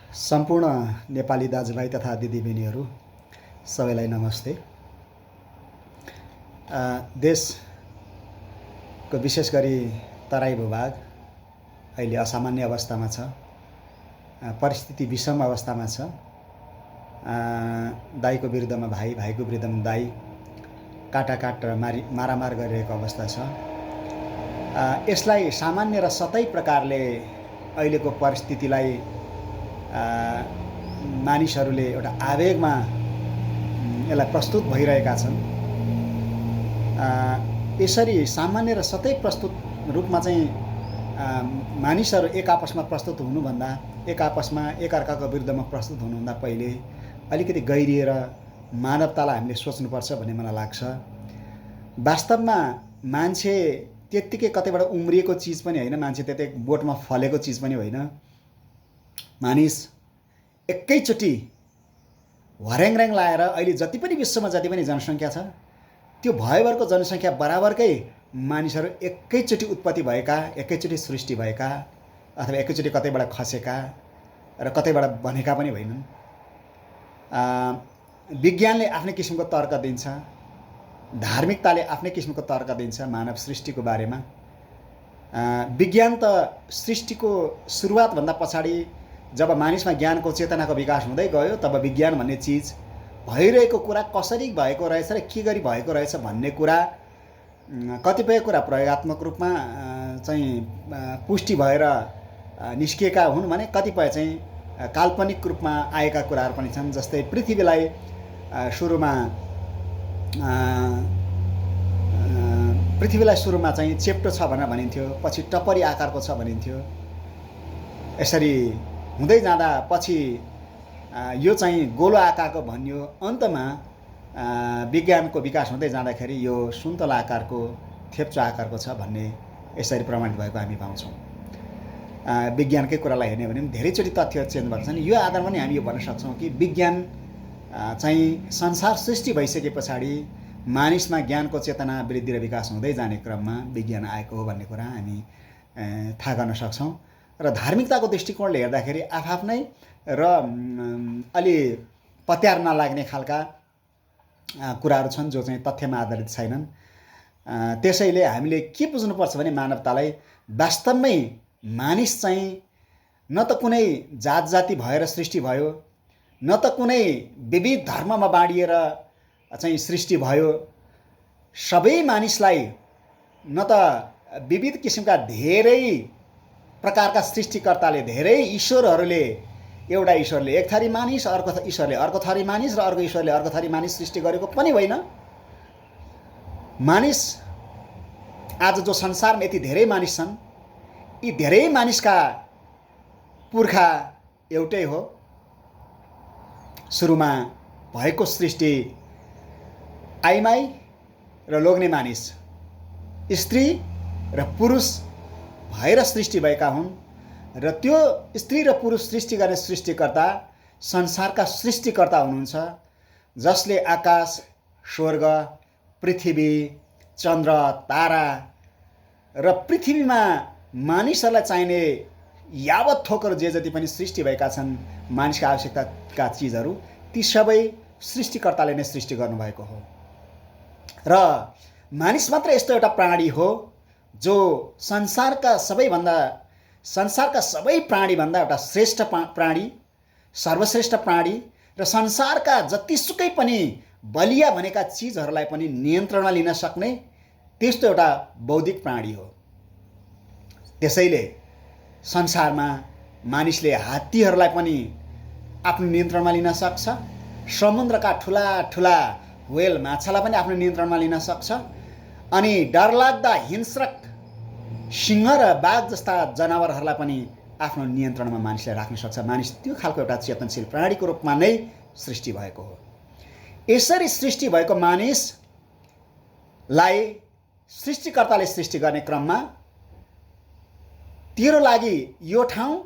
सम्पूर्ण नेपाली दाजुभाइ तथा दिदीबहिनीहरू सबैलाई नमस्ते। देशको विशेष गरी तराई भूभाग अहिले असामान्य अवस्थामा छ। परिस्थिति विषम अवस्थामा छ। दाइको विरुद्धमा भाइ, भाइको विरुद्धमा दाइ काटाकाट र मारामार गरिरहेको अवस्था छ। यसलाई सामान्य र सतै प्रकारले अहिलेको परिस्थितिलाई मानिसहरूले एउटा आवेगमा यसलाई प्रस्तुत भइरहेका छन्। यसरी सामान्य र सतै प्रस्तुत रूपमा चाहिँ मानिसहरू एक आपसमा प्रस्तुत हुनुभन्दा, एक आपसमा एकअर्काको विरुद्धमा प्रस्तुत हुनुभन्दा पहिले अलिकति गहिरिएर मानवतालाई हामीले सोच्नुपर्छ भन्ने मलाई लाग्छ। वास्तवमा मान्छे त्यत्तिकै कतैबाट उम्रिएको चिज पनि होइन, मान्छे त्यतै बोटमा फलेको चिज पनि होइन। मानिस एकैचोटि ह्वारेङऱ्याङ लाएर अहिले जति पनि विश्वमा जति पनि जनसङ्ख्या छ त्यो भयभरको जनसङ्ख्या बराबरकै मानिसहरू एकैचोटि उत्पत्ति भएका, एकैचोटि सृष्टि भएका अथवा एकैचोटि कतैबाट खसेका र कतैबाट बनेका पनि होइनन्। विज्ञानले आफ्नै किसिमको तर्क दिन्छ, धार्मिकताले आफ्नै किसिमको तर्क दिन्छ मानव सृष्टिको बारेमा। विज्ञान त सृष्टिको सुरुवातभन्दा पछाडि जब मानिसमा ज्ञानको चेतनाको विकास हुँदै गयो तब विज्ञान भन्ने चिज भइरहेको कुरा कसरी भएको रहेछ र के गरी भएको रहेछ भन्ने कुरा कतिपय कुरा प्रयोगात्मक रूपमा चाहिँ पुष्टि भएर निस्किएका हुन् भने कतिपय चाहिँ काल्पनिक रूपमा आएका कुराहरू पनि छन्। जस्तै पृथ्वीलाई सुरुमा चाहिँ चेप्टो छ भनेर भनिन्थ्यो, पछि टपरी आकारको छ भनिन्थ्यो। यसरी हुँदै जाँदा पछि यो चाहिँ गोलो आकारको भनियो। अन्तमा विज्ञानको विकास हुँदै जाँदाखेरि यो सुन्तला आकारको, थेप्चो आकारको छ भन्ने यसरी प्रमाणित भएको हामी पाउँछौँ। विज्ञानकै कुरालाई हेर्ने भने धेरैचोटि तथ्यहरू चेन्ज भएको छन्। यो आधारमा पनि हामी यो भन्न सक्छौँ कि विज्ञान चाहिँ संसार सृष्टि भइसके पछाडि मानिसमा ज्ञानको चेतना वृद्धि र विकास हुँदै जाने क्रममा विज्ञान आएको हो भन्ने कुरा हामी थाहा गर्न सक्छौँ। र धार्मिकताको दृष्टिकोणले हेर्दाखेरि आफ्नै र अलि पत्यार नलाग्ने खालका कुराहरू छन् जो चाहिँ तथ्यमा आधारित छैनन्। त्यसैले हामीले के बुझ्नुपर्छ भने मानवतालाई वास्तवमै मानिस चाहिँ न त कुनै जात जाति भएर सृष्टि भयो, न त कुनै विविध धर्ममा बाँडिएर चाहिँ सृष्टि भयो। सबै मानिसलाई न त विविध किसिमका धेरै प्रकारका सृष्टिकर्ताले, धेरै ईश्वरहरूले, एउटा ईश्वरले एक थरी मानिस, अर्को ईश्वरले अर्को थरी मानिस र अर्को ईश्वरले अर्को थरी मानिस सृष्टि गरेको पनि होइन। मानिस आज जो संसारमा यति धेरै मानिस छन्, यी धेरै मानिसका पुर्खा एउटै हो। सुरुमा भएको सृष्टि आइमाई र लोग्ने मानिस, स्त्री र पुरुष भएर सृष्टि भएका हुन्। र त्यो स्त्री र पुरुष सृष्टि गर्ने सृष्टिकर्ता संसारका सृष्टिकर्ता हुनुहुन्छ, जसले आकाश, स्वर्ग, पृथ्वी, चन्द्र, तारा र पृथ्वीमा मानिसहरूलाई चाहिने यावत थोकहरू जे जति पनि सृष्टि भएका छन्, मानिसका आवश्यकताका चिजहरू, ती सबै सृष्टिकर्ताले नै सृष्टि गर्नुभएको हो। र मानिस मात्र यस्तो एउटा प्राणी हो जो संसारका सबै प्राणीभन्दा एउटा श्रेष्ठ प्राणी, सर्वश्रेष्ठ प्राणी र संसारका जतिसुकै पनि बलिया भनेका चिजहरूलाई पनि नियन्त्रणमा लिन सक्ने त्यस्तो एउटा बौद्धिक प्राणी हो। त्यसैले संसारमा मानिसले हात्तीहरूलाई पनि आफ्नो नियन्त्रणमा लिन सक्छ, समुद्रका ठुला ठुला व्हेल माछालाई पनि आफ्नो नियन्त्रणमा लिन सक्छ, अनि डरलाग्दा हिंस्रक सिंह र बाघ जस्ता जनावरहरूलाई पनि आफ्नो नियन्त्रणमा मानिसले राख्न सक्छ। मानिस त्यो खालको एउटा चेतनशील प्राणीको रूपमा नै सृष्टि भएको हो। यसरी सृष्टि भएको मानिसलाई सृष्टिकर्ताले सृष्टि गर्ने क्रममा तेरो लागि यो ठाउँ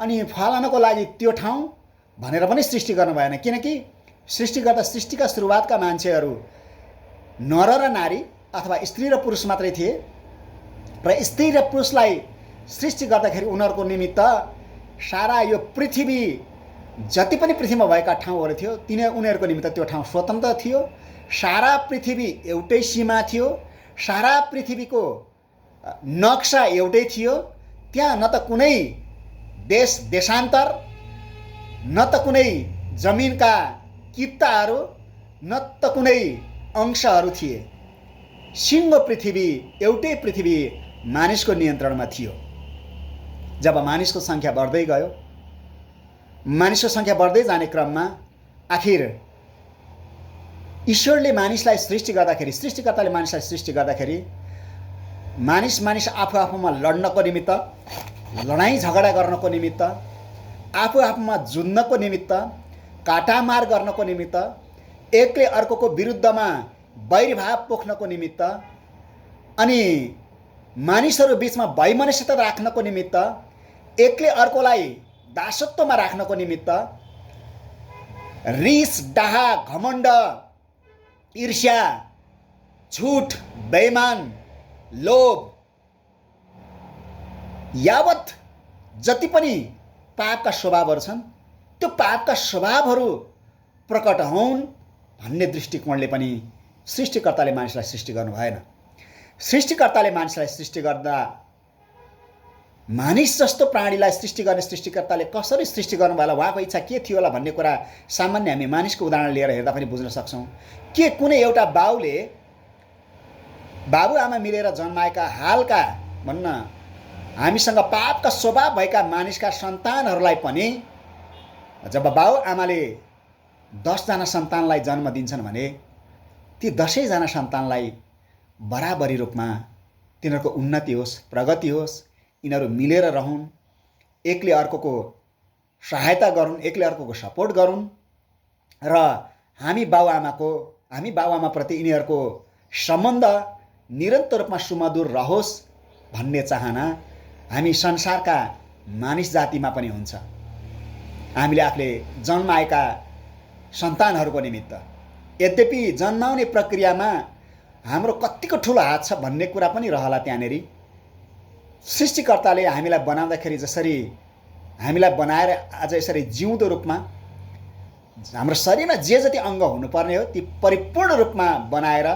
अनि फलानाको लागि त्यो ठाउँ भनेर पनि सृष्टि गर्नु भएन। किनकि सृष्टि गर्दा सृष्टिका सुरुवातका मान्छेहरू नर र नारी अथवा स्त्री र पुरुष मात्रै थिए। र स्त्री र पुरुषलाई सृष्टि गर्दाखेरि उनीहरूको निमित्त सारा यो पृथ्वी जति पनि पृथ्वीमा भएका ठाउँहरू थियो उनीहरूको निमित्त त्यो ठाउँ स्वतन्त्र थियो। सारा पृथ्वी एउटै सीमा थियो। सारा पृथ्वीको नक्सा एउटै थियो। त्यहाँ न त कुनै देशान्तर, न त कुनै जमिनका कित्ताहरू, न त कुनै अंशहरू थिए। सिङ्गो पृथ्वी, एउटै पृथ्वी मानिसको नियन्त्रणमा थियो। जब मानिसको सङ्ख्या बढ्दै गयो, मानिसको सङ्ख्या बढ्दै जाने क्रममा आखिर ईश्वरले मानिसलाई सृष्टि गर्दाखेरि, सृष्टिकर्ताले मानिसलाई सृष्टि गर्दाखेरि मानिस आफू आफूमा लड्नको निमित्त, लडाइँ झगडा गर्नको निमित्त, आफू आफूमा जुझ्नको निमित्त, काटामार गर्नको निमित्त, एकले अर्कोको विरुद्धमा वैरभाव पोख्नको निमित्त, अनि मानिसहरू बीचमा वैमनस्यता राख्नको निमित्त, एकले अर्कोलाई दासत्वमा राख्नको निमित्त, रिस, डाहा, घमण्ड, ईर्ष्या, झुट, बेइमान, लोभ, यावत जति पनि पापका स्वभावहरू छन् त्यो पापका स्वभावहरू प्रकट हुन् भन्ने दृष्टिकोणले पनि सृष्टिकर्ताले मानिसलाई सृष्टि गर्नु भएन। सृष्टिकर्ताले मानिसलाई सृष्टि गर्दा मानिस जस्तो प्राणीलाई सृष्टि गर्ने सृष्टिकर्ताले कसरी सृष्टि गर्नुभयो होला, उहाँको इच्छा के थियो होला भन्ने कुरा सामान्य हामी मानिसको उदाहरण लिएर हेर्दा पनि बुझ्न सक्छौँ। के कुनै एउटा बाबुआमा मिलेर जन्माएका हालका भन्न हामीसँग पापका स्वभाव भएका मानिसका सन्तानहरूलाई पनि जब बाबुआमाले 10 जना सन्तानलाई जन्म दिन्छन् भने ती 10 जना सन्तानलाई बराबरी रूपमा तिनीहरूको उन्नति होस्, प्रगति होस्, यिनीहरू मिलेर रहन्, एकले अर्कोको सहायता गरून्, एकले अर्कोको सपोर्ट गरून् र हामी बाबुआमाप्रति यिनीहरूको सम्बन्ध निरन्तर रूपमा सुमधुर रहोस् भन्ने चाहना हामी संसारका मानिस जातिमा पनि हुन्छ। हामीले आफूले जन्माएका सन्तानहरूको निमित्त, यद्यपि जन्माउने प्रक्रियामा हाम्रो कतिको ठुलो हात छ भन्ने कुरा पनि रहला। त्यहाँनेरि सृष्टिकर्ताले हामीलाई बनाउँदाखेरि जसरी हामीलाई बनाएर आज यसरी जिउँदो रूपमा हाम्रो शरीरमा जे जति अङ्ग हुनुपर्ने हो ती परिपूर्ण रूपमा बनाएर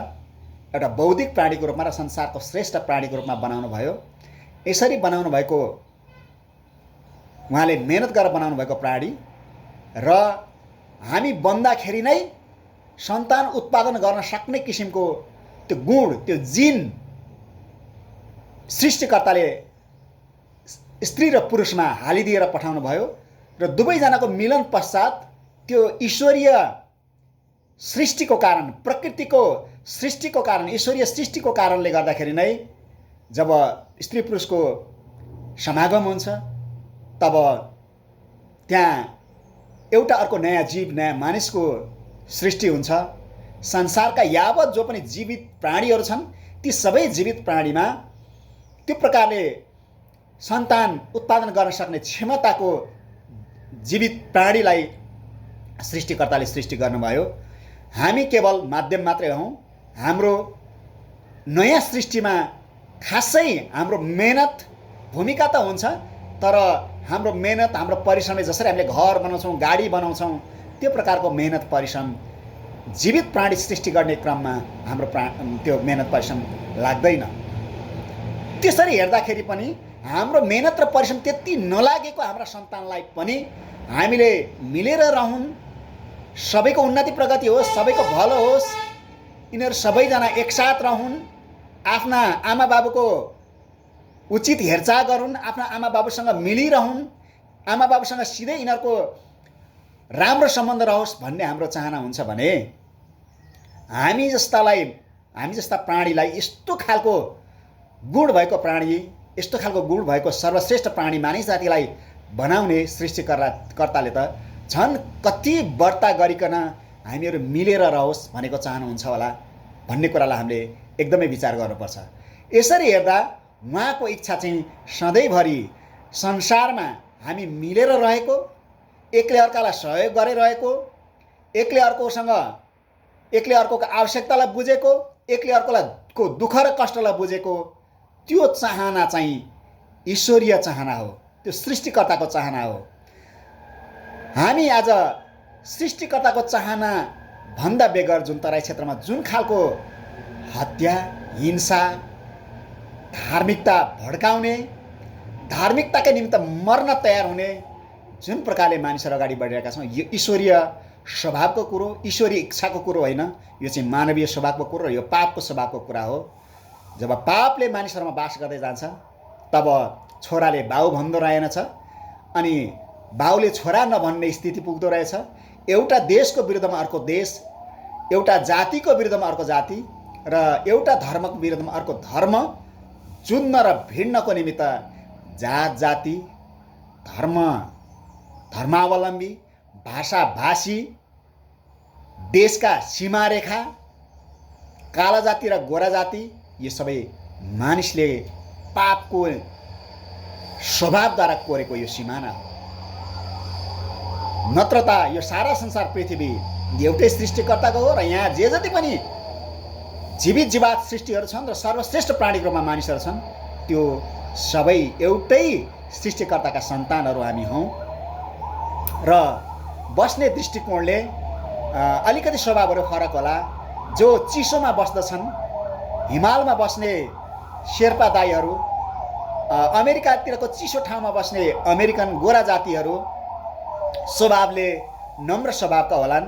एउटा बौद्धिक प्राणीको रूपमा र संसारको श्रेष्ठ प्राणीको रूपमा बनाउनु भयो। यसरी बनाउनु भएको उहाँले मेहनत गरेर बनाउनु भएको प्राणी र हामी बन्दाखेरि नै सन्तान उत्पादन गर्न सक्ने किसिमको त्यो गुण, त्यो जिन सृष्टिकर्ताले स्त्री र पुरुषमा हालिदिएर पठाउनु भयो र दुवैजनाको मिलन पश्चात त्यो ईश्वरीय सृष्टिको कारण, प्रकृतिको सृष्टिको कारण, ईश्वरीय सृष्टिको कारणले गर्दाखेरि नै जब स्त्री पुरुषको समागम हुन्छ तब त्यहाँ एउटा अर्को नयाँ जीव, नयाँ मानिसको सृष्टि हुन्छ। संसारका यावत जो पनि जीवित प्राणीहरू छन् ती सबै जीवित प्राणीमा त्यो प्रकारले सन्तान उत्पादन गर्न सक्ने क्षमताको जीवित प्राणीलाई सृष्टिकर्ताले सृष्टि गर्नुभयो। हामी केवल माध्यम मात्रै हौँ। हाम्रो नयाँ सृष्टिमा खासै हाम्रो मेहनत भूमिका त हुन्छ, तर हाम्रो मेहनत, हाम्रो परिश्रम, जसरी हामीले घर बनाउँछौँ, गाडी बनाउँछौँ, त्यो प्रकारको मेहनत परिश्रम जीवित प्राणी सृष्टि गर्ने क्रममा हाम्रो त्यो मेहनत परिश्रम लाग्दैन। त्यसरी हेर्दाखेरि पनि हाम्रो मेहनत र परिश्रम त्यति नलागेको हाम्रा सन्तानलाई पनि हामीले मिलेर रहौँ, सबैको उन्नति प्रगति होस्, सबैको भलो होस्, यिनीहरू सबैजना एकसाथ रहन्, आफ्ना आमा बाबुको उचित हेरचाह गरून्, आफ्ना आमा बाबुसँग मिलिरहन्, आमा बाबुसँग सिधै यिनीहरूको राम्रो सम्बन्ध रहोस् भन्ने हाम्रो चाहना हुन्छ भने हामी जस्ता प्राणीलाई यस्तो खालको गुण भएको प्राणी, यस्तो खालको गुण भएको सर्वश्रेष्ठ प्राणी मानिस जातिलाई बनाउने सृष्टिकर्ताले त झन् कति बढ्ता गरिकन हामीहरू मिलेर रहोस् भनेको चाहनुहुन्छ होला भन्ने कुरालाई हामीले एकदमै विचार गर्नुपर्छ। यसरी हेर्दा उहाँको इच्छा चाहिँ सधैँभरि संसारमा हामी मिलेर रहेको, एकले अर्कालाई सहयोग गरेर रहेको, एकले अर्कोको आवश्यकतालाई बुझेको, एकले अर्कोलाई दुःख र कष्टलाई बुझेको, त्यो चाहना चाहिँ ईश्वरीय चाहना हो। त्यो सृष्टिकर्ताको चाहना हो। हामी आज सृष्टिकर्ताको चाहना भन्दा बेगर जुन तराई क्षेत्रमा जुन खालको हत्या, हिंसा, धार्मिकता भड्काउने, धार्मिकताकै निमित्त मर्न तयार हुने जुन प्रकारले मानिसहरू अगाडि बढिरहेका छौँ, यो ईश्वरीय स्वभावको कुरो, ईश्वरीय इच्छाको कुरो होइन। यो चाहिँ मानवीय स्वभावको कुरो र यो पापको स्वभावको कुरा हो। जब पापले मानिसहरूमा बास गर्दै जान्छ तब छोराले बाउ भन्दो रहेनछ अनि बाउले छोरा नभन्ने स्थिति पुग्दो रहेछ। एउटा देशको विरुद्धमा अर्को देश, एउटा जातिको विरुद्धमा अर्को जाति र एउटा धर्मको विरुद्धमा अर्को धर्म जुन्न र भिड्नको निमित्त जात जाति, धर्म धर्मावलम्बी, भाषा भाषी, देशका सीमारेखा, काला जाति र गोरा जाति, यो सबै मानिसले पापको स्वभावद्वारा कोरेको यो सिमाना हो। नत्र त यो सारा संसार पृथ्वी एउटै सृष्टिकर्ताको हो र यहाँ जे जति पनि जीवित जीवात सृष्टिहरू छन् र सर्वश्रेष्ठ प्राणीको रूपमा मानिसहरू छन्, त्यो सबै एउटै सृष्टिकर्ताका सन्तानहरू हामी हौँ। र बस्ने दृष्टिकोणले अलिकति स्वभावहरू फरक होला। जो चिसोमा बस्दछन्, हिमालमा बस्ने शेर्पा दाईहरू, अमेरिकातिरको चिसो ठाउँमा बस्ने अमेरिकन गोरा जातिहरू स्वभावले नम्र स्वभावका होलान्।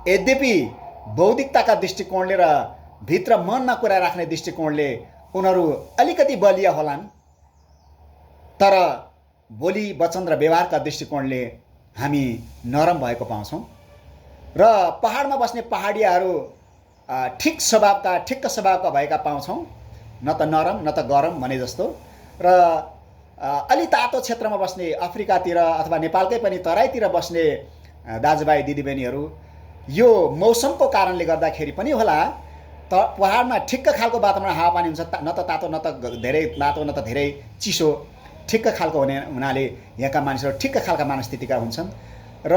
यद्यपि बौद्धिकताका दृष्टिकोणले र भित्र मनमा कुरा राख्ने दृष्टिकोणले उनीहरू अलिकति बलिया होलान्, तर बोली वचन र व्यवहारका दृष्टिकोणले हामी नरम भएको पाउँछौँ। र पहाडमा बस्ने पहाडियाहरू ठिक स्वभावका भएका पाउँछौँ, न त नरम न त गरम भने जस्तो। र अलि तातो क्षेत्रमा बस्ने अफ्रिकातिर अथवा नेपालकै पनि तराईतिर बस्ने दाजुभाइ दिदीबहिनीहरू यो मौसमको कारणले गर्दाखेरि पनि होला, त पहाडमा ठिक्क खालको वातावरण हावापानी हुन्छ, न त तातो न त धेरै तातो न त धेरै चिसो, ठिक्क खालको हुनाले यहाँका मानिसहरू ठिक्क खालका मनस्थितिका हुन्छन्। र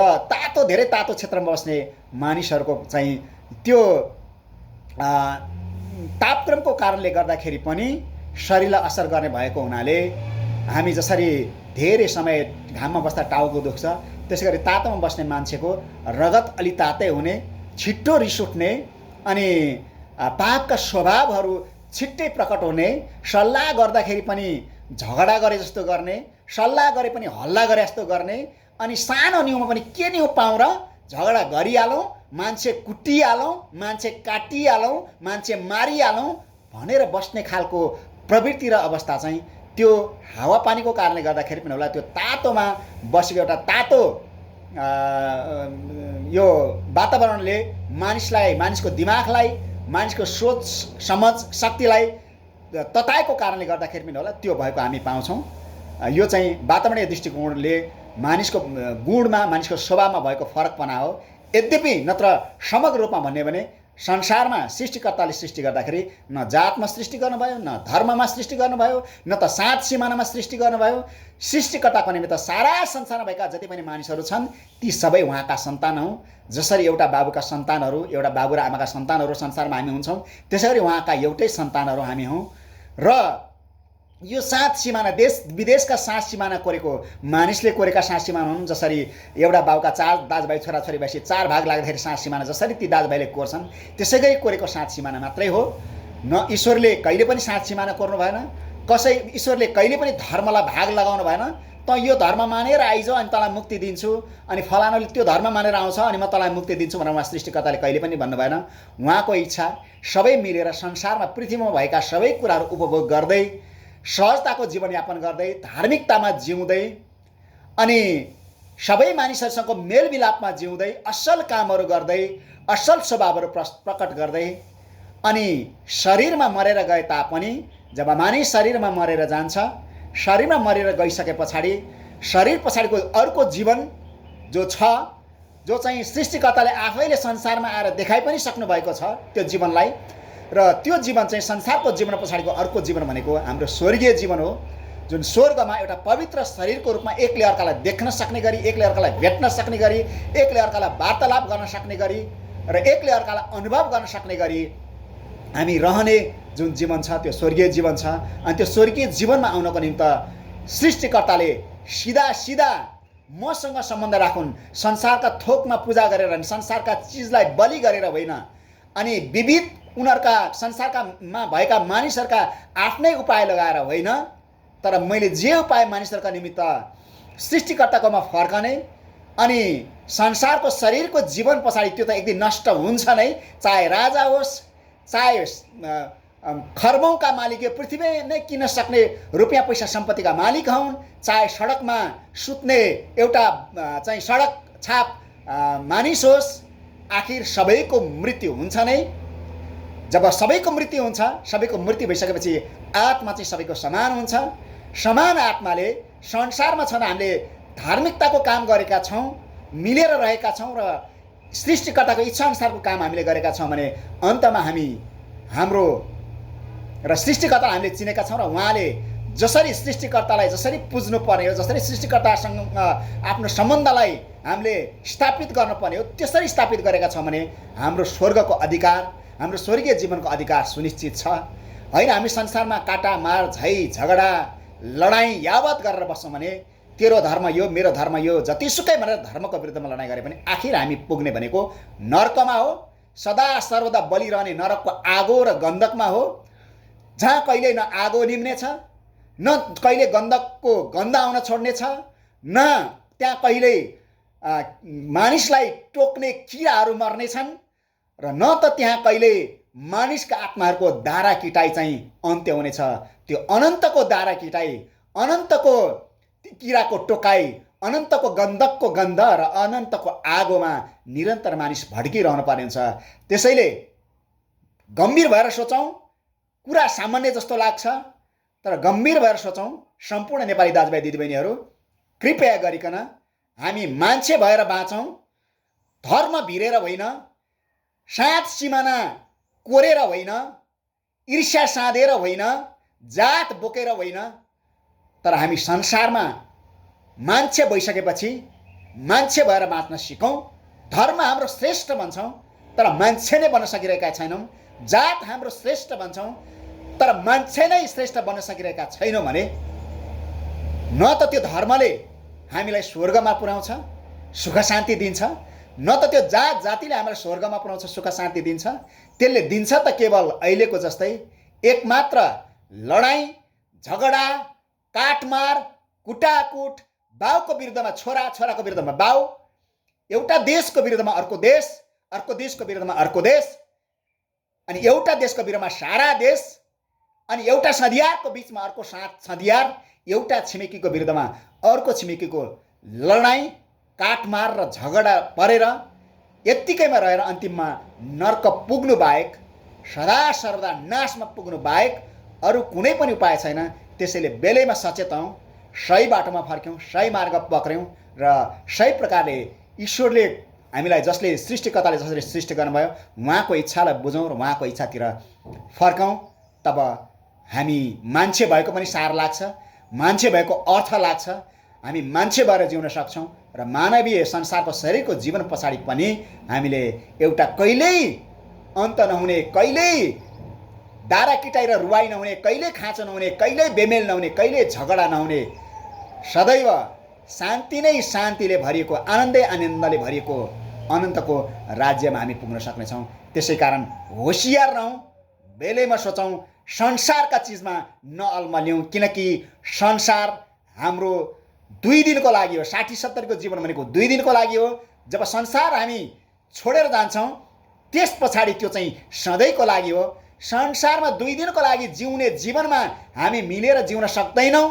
धेरै तातो क्षेत्रमा बस्ने मानिसहरूको चाहिँ त्यो तापक्रमको कारणले गर्दाखेरि पनि शरीरलाई असर गर्ने भएको हुनाले हामी जसरी धेरै समय घाममा बस्दा टाउको दुख्छ, त्यसै गरी तातोमा बस्ने मान्छेको रगत अलि तातै हुने, छिट्टो रिस उठ्ने अनि पापका स्वभावहरू छिट्टै प्रकट हुने, सल्लाह गर्दाखेरि पनि झगडा गरे जस्तो गर्ने, सल्लाह गरे पनि हल्ला गरे जस्तो गर्ने, अनि सानो न्युमा पनि के न्यु पाउँ र झगडा गरिहालौँ, मान्छे कुटिहालौँ, मान्छे काटिहालौँ, मान्छे मारिहालौँ भनेर बस्ने खालको प्रवृत्ति र अवस्था चाहिँ त्यो हावापानीको कारणले गर्दाखेरि पनि होला। त्यो तातोमा बसेको एउटा तातो यो वातावरणले मानिसको दिमागलाई, मानिसको सोच समझ शक्तिलाई तताएको कारणले गर्दाखेरि पनि होला त्यो भएको हामी पाउँछौँ। यो चाहिँ वातावरणीय दृष्टिकोणले मानिसको गुणमा, मानिसको स्वभावमा भएको फरकपना हो। यद्यपि नत्र समग्र रूपमा भन्ने भने संसारमा सृष्टिकर्ताले सृष्टि गर्दाखेरि न जातमा सृष्टि गर्नुभयो, न धर्ममा सृष्टि गर्नुभयो, न त सात सिमानामा सृष्टि गर्नुभयो। सृष्टिकर्ताको निमित्त सारा संसारमा भएका जति पनि मानिसहरू छन् ती सबै उहाँका सन्तान हौँ। जसरी एउटा बाबुका सन्तानहरू, एउटा बाबु र आमाका सन्तानहरू संसारमा हामी हुन्छौँ, त्यसै गरी उहाँका एउटै सन्तानहरू हामी हौँ। र यो सात सिमाना, देश विदेशका सात सिमाना कोरेको मानिसले कोरेका सात सिमाना हुन्। जसरी एउटा बाउका चार दाजुभाइ छोराछोरी भएपछि चार भाग लाग्दाखेरि सात सिमाना जसरी ती दाजुभाइले कोर्छन्, त्यसै गरी कोरेको सात सिमाना मात्रै हो। न ईश्वरले कहिले पनि सात सिमाना कोर्नु भएन। ईश्वरले कहिले पनि धर्मलाई भाग लगाउनु भएन। त यो धर्म मानेर आइज अनि तँलाई मुक्ति दिन्छु, अनि फलानुले त्यो धर्म मानेर आउँछ अनि म तँलाई मुक्ति दिन्छु भनेर उहाँ सृष्टिकर्ताले कहिले पनि भन्नु भएन। उहाँको इच्छा सबै मिलेर संसारमा पृथ्वीमा भएका सबै कुराहरू उपभोग गर्दै, सहजताको जीवनयापन गर्दै, धार्मिकतामा जिउँदै अनि सबै मानिसहरूसँग मेलमिलापमा जिउँदै, असल कामहरू गर्दै, असल स्वभावहरू प्रकट गर्दै अनि शरीरमा मरेर गए तापनि जब मानिस शरीरमा मरेर जान्छ, शरीरमा मरेर गइसके पछाडि शरीर पछाडिको अर्को जीवन जो छ, जो चाहिँ सृष्टिकर्ताले आफैले संसारमा आएर देखाइ पनि सक्नु भएको छ त्यो जीवनलाई, र त्यो जीवन चाहिँ संसारको जीवन पछाडिको अर्को जीवन भनेको हाम्रो स्वर्गीय जीवन हो। जुन स्वर्गमा एउटा पवित्र शरीरको रूपमा एकले अर्कालाई देख्न सक्ने गरी, एकले अर्कालाई भेट्न सक्ने गरी, एकले अर्कालाई वार्तालाप गर्न सक्ने गरी र एकले अर्कालाई अनुभव गर्न सक्ने गरी हामी रहने जुन जीवन छ त्यो स्वर्गीय जीवन छ। अनि त्यो स्वर्गीय जीवनमा आउनको निम्ति सृष्टिकर्ताले सिधा सिधा मसँग सम्बन्ध राखुन्, संसारका थोकमा पूजा गरेर, संसारका चिजलाई बलि गरेर होइन, अनि विविध उनीहरूका संसारकामा भएका मानिसहरूका आफ्नै उपाय लगाएर होइन, तर मैले जे उपाय मानिसहरूका निमित्त सृष्टिकर्ताकोमा फर्कने अनि संसारको शरीरको जीवन पछाडि त्यो त एक दिन नष्ट हुन्छ नै, चाहे राजा होस्, चाहे खर्बौँका मालिक, यो पृथ्वी नै किन्न सक्ने रुपियाँ पैसा सम्पत्तिका मालिक हुन्, चाहे सडकमा सुत्ने एउटा चाहिँ सडक छाप मानिस होस्, आखिर सबैको मृत्यु हुन्छ नै। जब सबैको मृत्यु हुन्छ, सबैको मृत्यु भइसकेपछि आत्मा चाहिँ सबैको समान हुन्छ। समान आत्माले संसारमा छँदा हामीले धार्मिकताको काम गरेका छौँ, मिलेर रहेका छौँ र सृष्टिकर्ताको इच्छाअनुसारको काम हामीले गरेका छौँ भने अन्तमा हामी हाम्रो र सृष्टिकर्ता हामीले चिनेका छौँ र उहाँले जसरी सृष्टिकर्तालाई जसरी पुज्नु पर्ने हो, जसरी सृष्टिकर्तासँग आफ्नो सम्बन्धलाई हामीले स्थापित गर्नुपर्ने हो, त्यसरी स्थापित गरेका छौँ भने हाम्रो स्वर्गको अधिकार, हाम्रो स्वर्गीय जीवनको अधिकार सुनिश्चित छ। होइन हामी संसारमा काटा मार झै झगडा लडाइँ यावत गरेर बस्छौँ भने तेरो धर्म यो मेरो धर्म यो जतिसुकै भनेर धर्मको विरुद्धमा लडाइँ गरे पनि आखिर हामी पुग्ने भनेको नरकमा हो, सदा सर्वदा बलिरहने नरकको आगो र गन्धकमा हो, जहाँ कहिले न आगो निम्नेछ, न कहिले गन्धकको गन्ध आउन छोड्नेछ, न त्यहाँ कहिले मानिसलाई टोक्ने किराहरू मर्नेछन्, र न त त्यहाँ कहिले मानिसका आत्माहरूको दारा किटाइ चाहिँ अन्त्य हुनेछ। त्यो अनन्तको दारा किटाइ, अनन्तको किराको टोकाइ, अनन्तको गन्धकको गन्ध र अनन्तको आगोमा निरन्तर मानिस भड्किरहनु पर्ने हुन्छ। त्यसैले गम्भीर भएर सोचौँ, कुरा सामान्य जस्तो लाग्छ तर गम्भीर भएर सोचौँ। सम्पूर्ण नेपाली दाजुभाइ दिदीबहिनीहरू, कृपया गरिकन हामी मान्छे भएर बाँचौँ, धर्म भिरेर होइन, सात सिमाना कोरेर होइन, ईर्ष्या साँधेर होइन, जात बोकेर होइन, तर हामी संसारमा मान्छे भइसकेपछि मान्छे भएर बाँच्न सिकौँ। धर्म हाम्रो श्रेष्ठ भन्छौँ तर मान्छे नै बन्न सकिरहेका छैनौँ, जात हाम्रो श्रेष्ठ भन्छौँ तर मान्छे नै श्रेष्ठ बन्न सकिरहेका छैनौँ भने न त त्यो धर्मले हामीलाई स्वर्गमा पुर्याउँछ, सुख शान्ति दिन्छ, न त त्यो जात जातिले हामीलाई स्वर्गमा पुर्याउँछ, सुख शान्ति दिन्छ। त्यसले दिन्छ त केवल अहिलेको जस्तै एकमात्र लडाइँ झगडा काटमार कुटाकुट, बाउको विरुद्धमा छोरा, छोराको विरुद्धमा बाउ, एउटा देशको विरुद्धमा अर्को देश, अर्को देशको विरुद्धमा अर्को देश, अनि एउटा देशको विरुद्धमा सारा देश, अनि एउटा सधियारको बिचमा अर्को सधियार, एउटा छिमेकीको विरुद्धमा अर्को छिमेकीको लडाइँ काटमार र झगडा परेर यत्तिकैमा रहेर अन्तिममा नर्क पुग्नु बाहेक, सदा सर्वदा नाशमा पुग्नु बाहेक अरू कुनै पनि उपाय छैन। त्यसैले बेलैमा सचेत हौँ, सही बाटोमा फर्क्यौँ, सही मार्ग पक्र्यौँ र सही प्रकारले ईश्वरले हामीलाई जसले सृष्टिकर्ताले जसरी सृष्टि गर्नुभयो उहाँको इच्छालाई बुझौँ र उहाँको इच्छातिर फर्कौँ। तब हामी मान्छे भएको पनि सार लाग्छ, मान्छे भएको अर्थ लाग्छ, हामी मान्छे भएर जिउन सक्छौँ र मानवीय संसारको शरीरको जीवन पछाडि पनि हामीले एउटा कहिल्यै अन्त नहुने, कहिल्यै दारा किटाइ र रुवाई नहुने, कहिल्यै खाँचो नहुने, कहिल्यै बेमेल नहुने, कहिल्यै झगडा नहुने, सदैव शान्ति नै शान्तिले भरिएको, आनन्दै आनन्दले भरिएको अनन्तको राज्यमा हामी पुग्न सक्नेछौँ। त्यसै कारण होसियार रहौँ, बेलैमा सोचौँ, संसारका चिजमा नअल्मलियौँ, किनकि संसार हाम्रो 2 दिनको लागि हो। 60-70 को जीवन भनेको 2 दिनको लागि हो। जब संसार हामी छोडेर जान्छौँ त्यस पछाडि त्यो चाहिँ सधैँको लागि हो। संसारमा 2 दिनको लागि जिउने जीवनमा हामी मिलेर जिउन सक्दैनौँ।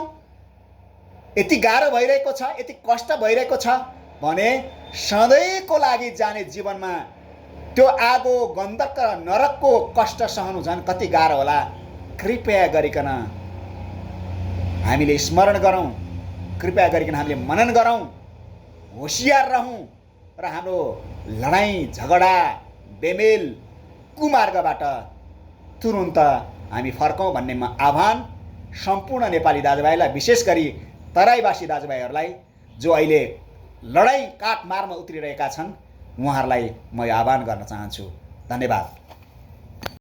यति गाह्रो भइरहेको छ, यति कष्ट भइरहेको छ भने सधैँको लागि जाने जीवनमा त्यो आगो गन्धक र नरकको कष्ट सहनु झन् कति गाह्रो होला। कृपया गरिकन हामीले स्मरण गरौँ, कृपया गरिकन हामीले मनन गरौँ, होसियार रहौँ र हाम्रो लडाइँ झगडा बेमेल कुमार्गबाट तुरुन्त हामी फर्कौँ भन्ने म आह्वान सम्पूर्ण नेपाली दाजुभाइलाई, विशेष गरी तराईवासी दाजुभाइहरूलाई जो अहिले लडाइँ काटमारमा उत्रिरहेका छन् उहाँहरूलाई म आह्वान गर्न चाहन्छु। धन्यवाद।